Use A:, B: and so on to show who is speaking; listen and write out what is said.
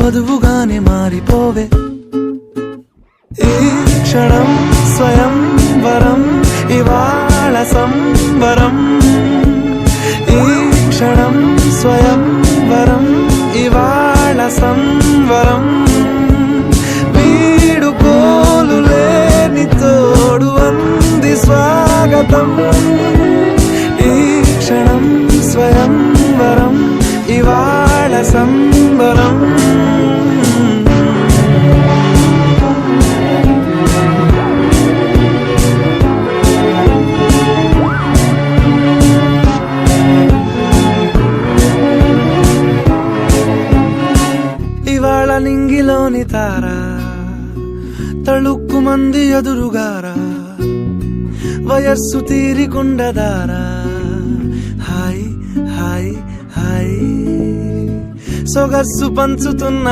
A: వధువుగానే మారిపోవే. ఈ క్షణం స్వయం వరం, ఇవాళ సంబరం. ఈ క్షణం స్వయం వరం, ఇవాళ సంవరం. వీడుకోలు లేని తోడు అంది స్వాగతం. ఈ క్షణం స్వయం వరం, ఇవాళ సంబరం. ఇవాళ నింగిలోని తార తళుక్కు మంది ఎదురుగారా, వయస్సు తీరికుండదారా. హాయ్ హాయ్ హాయ్ సొగస్సు పంచుతున్న